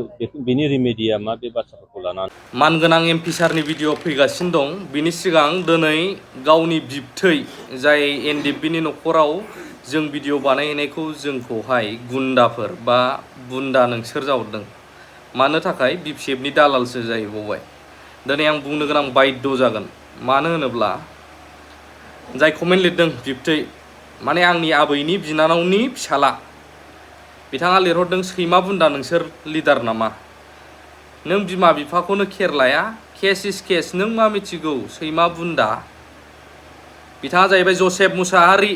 बिनि रेमेडिया मा बे बाथ्राफोरखौ लानानै मानगोनां एमपि सारनि भिडिअ फैगासिनो दं। बिनि सिगां दिनै गावनि बिबथै जाय एनडिएफबिनि न'खराव जों भिडिअ बानायहैनायखौ जोंखौहाय गुन्दाफोर बा बुन्दा नोंसोर जाहरदों। मानो थाखाय बिपिएफनि दालालसो जाहैबावबाय। दिनै आं बुंनो गोनां बायद्य जागोन। मानो होनोब्ला जाय कमेन्ट लिरदों बिबथै माने आंनि आबैनि बिनानावनि फिसाला, बिथाङा लिरहरदों सैमा बुन्दा नोंसोर लिडार नामा? नों बिमा बिफाखौनो खेर लाया, केस इज केस, नों मा मिथिगौ सैमा बुन्दा? बिथाङा जाहैबाय जसेफ मुसाहारि,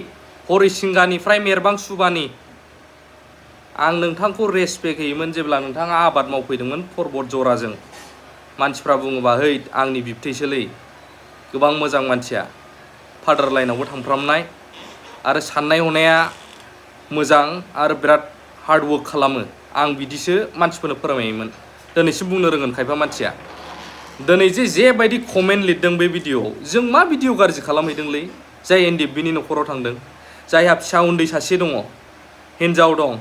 हरिसिंगानिफ्राय मेरबां सुबानि। आं नोंथांखौ रेसपेक्ट होयोमोन जेब्ला नोंथाङा आबाद मावफैदोंमोन पर्बत जराजों। मानसिफ्रा बुङोबा है आंनि बिबथैसोलै, गोबां मोजां मानसिया, फादार लाइनावबो थांफ्रामनाय आरो साननाय हनाया मोजां आरो बिराद हार्डवर्क खालामो। आं बिदिसो मानसिफोरनो फोरमायोमोन। दिनैसिम बुंनो रोंगोन खायफा मानसिया। दिनै जेबायदि कमेन्ट लिरदों बे भिडिअआव, जों मा भिडिअ गाज्रि खालामहैदोंलै? जाय एनडिएफबिनि न'खराव थांदों, जायहा फिसा उन्दै सासे दङ, हिन्जाव दं,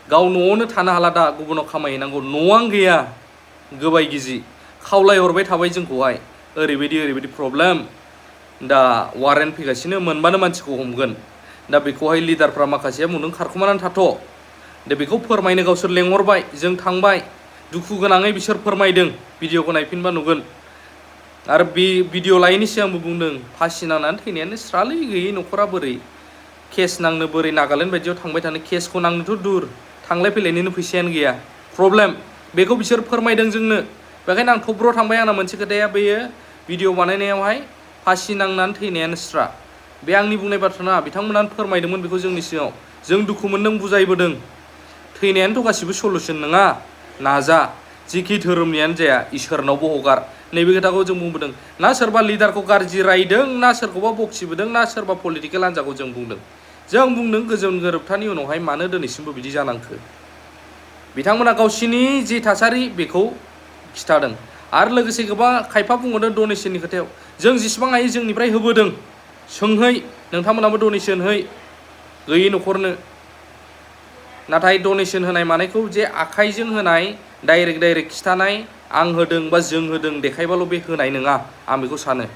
गाव न'आवनो थानो हाला, दा गुबुनाव खामायहैनांगौ, न'आनो गैया, गोबाय गिजि खावलायहरबाय थाबाय जोंखौहाय ओरैबायदि प्रब्लेम, दा वारेन्ट फैगासिनो, मोनबानो मानसिखौ हमगोन। दा बेखौहाय लिडारफ्रा माखासेया बुंदों खारखुमानानै थाथ'। दा बेखौ फोरमायनो गावसोर लेंहरबाय, जों थांबाय, दुखु गोनाङै बिसोर फोरमायदों। भिडिअखौ नायफिनबा नुगोन। आरो बे भिडिअ लायैनि सिगांबो बुंदों फासि नांनानै थैनायानो स्रालै गैयै न'खरा बोरै केस नांनो, बोरै नागालेण्ड बायदियाव थांबाय थानो, केसखौ नांनोथ' दुर, थांलाय फैलायनिनो फैसायानो गैया, प्रब्लेम। बेखौ बिसोर फोरमायदों जोंनो। बेखायनो आं थब्र' थांबाय। आंना मोनसे खोथाया बेयो भिडिअ बानायनायावहाय फासि नांनानै थैनायानो स्रा, बे आंनि बुंनाय बाथ्रा नङा, बिथांमोनानो फोरमायदोंमोन बेखौ जोंनि सिगाङाव। जों दुखु मोनदों, बुजायबोदों। थैनायानोथ' गासिबो सलुसन नङा, नाजा, जिखि धोरोमनियानो जाया, इसोरनावबो हगार, नैबे खोथाखौ जों बुंबोदों। ना सोरबा लिडारखौ गाज्रि रायदों, ना सोरखौबा बखिबोदों, ना सोरबा पलिटिकेल हान्जाखौ जों बुंदों। जों बुंदों गोजोन गोरोबथानि उनावहाय मानो दिनैसिमबो बिदि जानांखो। बिथांमोना गावसिनि जि थासारि बेखौ खिथादों। आरो लोगोसे गोबां खायफा बुंहरदों डनेसननि खोथायाव। जों जेसेबां हायो जोंनिफ्राय होबोदों, सोंहै, नोंथांमोनाबो डनेसन है गैयै न'खरनो। नाथाय डनेसन होनाय मानायखौ जे आखाइजों होनाय, डाइरेक्ट खिथानाय, आं होदों बा जों होदों देखायबाल' बे होनाय नङा, आं बेखौ सानो।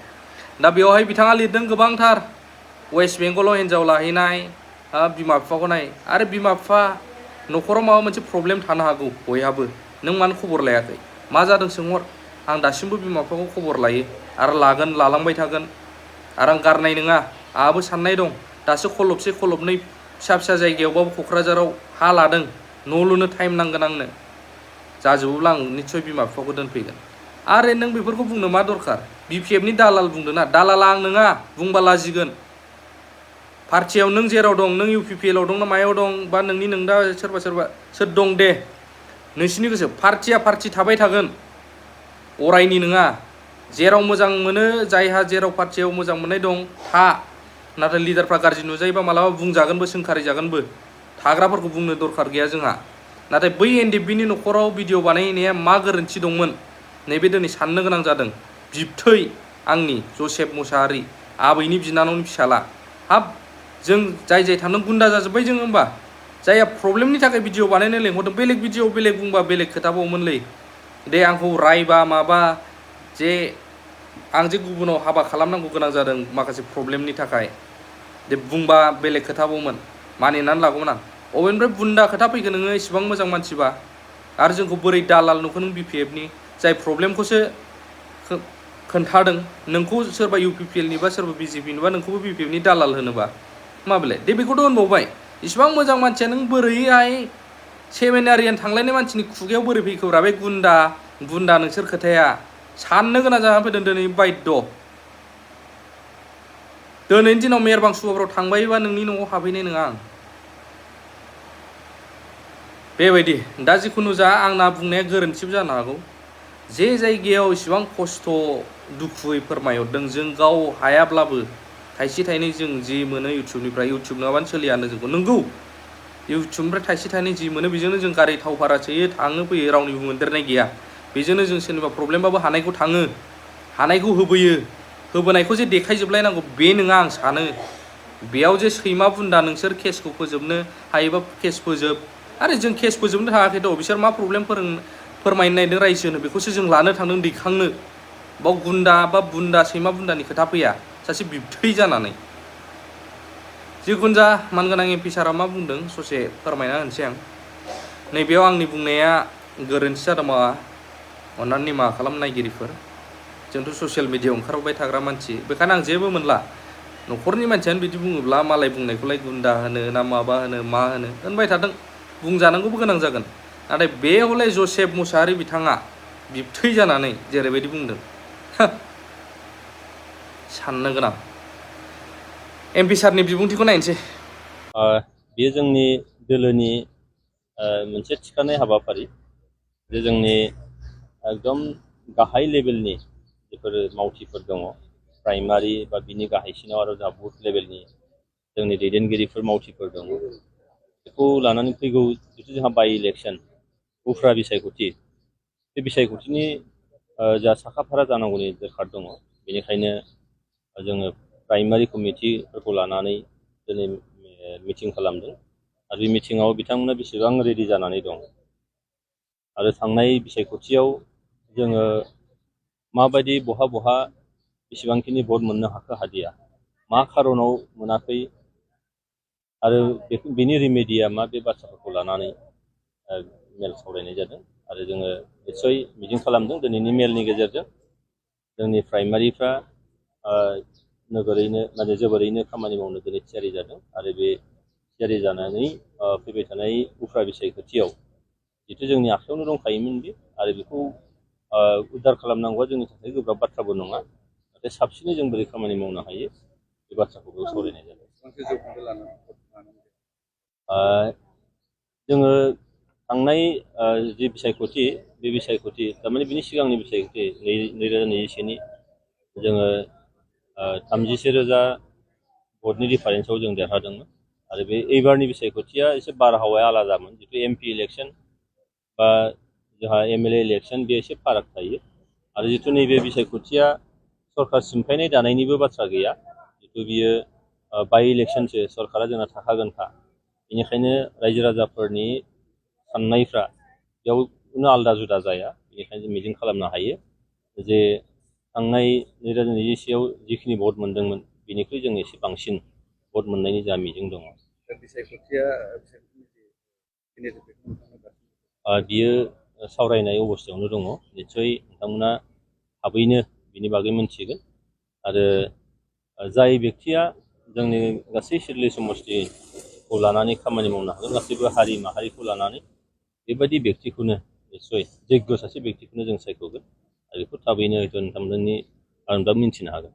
दा बेवहाय बिथाङा लिरदों गोबांथार, वेस्ट बेंगलाव हिन्जाव लाहैनाय, बिमा बिफाखौ नाय। आरो बिमा बिफा न'खराव माबा मोनसे प्रब्लेम थानो हागौ बयहाबो, नों मानो खबर लायाखै? मा जादों सोंहर। आं दासिमबो बिमा बिफाखौ खबर लायो आरो लागोन, लालांबाय थागोन। आरो आं गारनाय नङा, आंहाबो साननाय दं। दासो खलबसे खलबनै फिसा जायगायावबाबो क'क्राझाराव हा लादों, न' लुनो टाइम नांगोन आंनो। जाजोबोब्ला आं निस्सय बिमा बिफाखौ दोनफैगोन। आरो नों बेफोरखौ बुंनो मा दरखार? बिपिएफनि दालाल बुंदों ना, दालाला आं नङा, बुंबा लाजिगोन। पार्टियाव नों जेराव दं, नों इउपिपिएलआव दं ना मायाव दं, बा नोंनि दा सोरबा सोर दं दे, नोंसिनि गोसो। पार्टिया पार्टि थाबाय थागोन, अरायनि नङा। जेराव मोजां मोनो, जायहा जेराव पार्टियाव मोजां मोननाय दं था। नाथाय लिडारफ्रा गाज्रि नुजायोबा मालाबा बुंजागोनबो, सोंखारि जागोनबो। थाग्राफोरखौ बुंनो दरखार गैया जोंहा। नाथाय बै एनडिएफबिनि न'खराव भिडिअ बानायहैनाया मा गोरोन्थि दंमोन, नैबे दिनै साननो गोनां जादों। बिबथै आंनि जसेफ मुसाहारि, आबैनि बिनानावनि फिसाला। हाब, जों जाय थांदों गुन्दा जाजोब्बाय जों होमबा? जायहा प्रब्लेमनि थाखाय भिडिअ बानायनो लेंहरदों, बेलेग भिडिअ बेलेग बुंबा बेलेग खोथाबावोमोनलै। दे आंखौ रायबा माबा, जे आं जे गुबुनाव हाबा खालामनांगौ गोनां जादों माखासे प्रब्लेमनि थाखाय, दे बुंबा बेलेग खोथाबावोमोन, मानिनानै लागौमोन आं। अबेनिफ्राय बुन्दा खोथा फैखो नोङो इसिबां मोजां मानसिबा? आरो जोंखौ बोरै दालाल नुखो नों बिपिएफनि? जाय प्रब्लेमखौसो खोन्थादों, नोंखौ सोरबा इउपिपिएलनि बा सोरबा बिजेपिनि बा नोंखौबो बिपिएफनि दालाल होनोबा माबेलाय? दे बेखौथ' होनबावबाय। इसिबां मोजां मानसिया नों बोरैहाय सेमिनारियान थांलायनाय मानसिनि खुगायाव बोरै फैखोब्रा बे गुन्दा बुन्दा नोंसोर खोथाया? साननो गोनां जानानै फैदों दिनै बायद्य। दिनैनि दिनाव मेरबां सुबाफ्राव थांबायोबा नोंनि न'आव हाबहैनाय नङा आं। बेबायदि। दा जिखुनु जा, आंना बुंनाया गोरोन्थिबो जानो हागौ। जे जायगायाव इसिबां खस्थ' दुखुयै फोरमायहरदों, जों गाव हायाब्लाबो थाइसे थाइनै जों जि मोनो इउटुबनिफ्राय, इउटुब नङाबानो सोलियानो जोंखौ। नंगौ, इउटुबनिफ्राय थाइसे थाइनै जि मोनो बेजोंनो जों गारि थाव भारा सोयो, थाङो फैयो, रावनिबो मोनदेरनाय गैया। बेजोंनो जों सोरनिबा प्रब्लेमबाबो हानायखौ थाङो, हानायखौ होबोयो। होबोनायखौ जे देखायजोबलायनांगौ बे नङा आं सानो। बेयाव जे सैमा बुन्दा नोंसोर केसखौ फोजोबनो हायोबा केस फोजोब। आरो जों केस फोजोबनो थाङाखैथ', बिसोर मा प्रब्लेम फोरमायनो नागिरदों रायजोनो बेखौसो जों लानो थांदों दैखांनो। बाव गुन्दा बा बुन्दा सैमा बुन्दानि खोथा फैया, सासे बिबथै जानानै। जिखुनु जा मानगोनां एमपि सारा मा बुंदों ससे फोरमायना होनोसै आं। नैबेयाव आंनि बुंनाया गोरोन्थि जादोंबा अन्नानै निमाहा खालाम नायगिरिफोर। जोंथ' ससियेल मिडियायाव ओंखारबाय थाग्रा मानसि, बेखायनो आं जेबो मोनला। न'खरनि मानसियानो बिदि बुङोब्ला मालाय बुंनायखौलाय गुन्दा होनो ना माबा होनो मा होनो होनबाय थादों, बुंजानांगौबो गोनां जागोन। नाथाय बे हले जसेफ मुसाहारि बिथाङा बिबथै जानानै जेरैबायदि बुंदों, साननो गोनां। एमपि सारनि बिबुंथिखौ नायनोसै। बेयो जोंनि दोलोनि मोनसे थिखानाय हाबाफारि, जे जोंनि एकदम गाहाय लेभेलनि बेफोर मावथिफोर दङ, प्राइमारि बा बिनि गाहायसिनाव आरो जा बुथ लेभेलनि जोंनि दैदेनगिरिफोर मावथिफोर दङ, बेखौ लानानै फैगौ जिथु जोंहा बाइ इलेक्सन उफ्रा बिसायख'थि, बे बिसायख'थिनि जा साखाफारा जानांगौनि दरखार दङ। बेनिखायनो जोङो प्राइमारि कमिटिफोरखौ लानानै दिनै मिटिं खालामदों आरो बे मिटिङाव बिथांमोना बेसेबां रेडि जानानै दं आरो थांनाय बिसायख'थियाव जोङो माबायदि बहा बेसेबांखिनि भट मोननो हाखो हादिया, मा खारनाव मोनाखै आरो बेनि रिमेडिया मा, बे बाथ्राफोरखौ लानानै मेल सावरायनाय जादों। आरो जोङो निस्सय मिजिं खालामदों दिनैनि मेलनि गेजेरजों जोंनि प्राइमारिफ्रा जोबोरैनो खामानि मावनो दिनै थियारि जादों आरो बे थियारि जानानै फैबाय थानाय उफ्रा बिसायख'थियाव जिथु जोंनि आखायावनो दंखायोमोन बे, आरो बेखौ उद्धार खालामनांगौआ जोंनि थाखाय गोब्राब बाथ्राबो नङा। नाथाय साबसिनै जों बोरै खामानि मावनो हायो बे बाथ्राखौबो सावरायनाय जादों। जोङो थांनाय जि बिसायख'थि, बे बिसायख'थि थारमाने बिनि सिगांनि बिसायख'थि 2021नि जोङो 33,000 भटनि डिफारेन्सआव जों देरहादोंमोन। आरो बे एबारनि बिसायख'थिया एसे बारहावाया आलादामोन। जिथु एमपि इलेक्सन बा जोंहा एमएलए इलेक्सन, बे एसे फाराग थायो। आरो जिथु नैबे बिसायख'थिया सरकार सिमफायनाय दानायनिबो बाथ्रा गैया, जिथु बियो बाइ इलेक्सनसो, सरकारा जोंना थाखागोनखा। बेनिखायनो रायजो राजाफोरनि साननायफ्रा बेयाव खुनु आलादा जुदा जाया। बेनिखायनो जों मिजिं खालामनो हायो जे थांनाय 2021आव जिखिनि भट मोनदोंमोन बेनिख्रुइ जों एसे बांसिन भट मोननायनि जा मिजिं दङ। बियो सावरायनाय अबस्थायावनो दङ। निस्सय नोंथांमोना थाबैनो बिनि बागै मोनथिगोन। आरो जाय बेक्तिया जोंनि गासै सिडली समष्टिखौ लानानै खामानि मावनो हागोन, गासैबो हारि माहारिखौ लानानै, बेबायदि बेक्तिखौनो निस्सय जग्य सासे बेक्तिखौनो जों सायख'गोन आरो बेखौ थाबैनो नोंथांमोननि आं दा मिन्थिनो हागोन।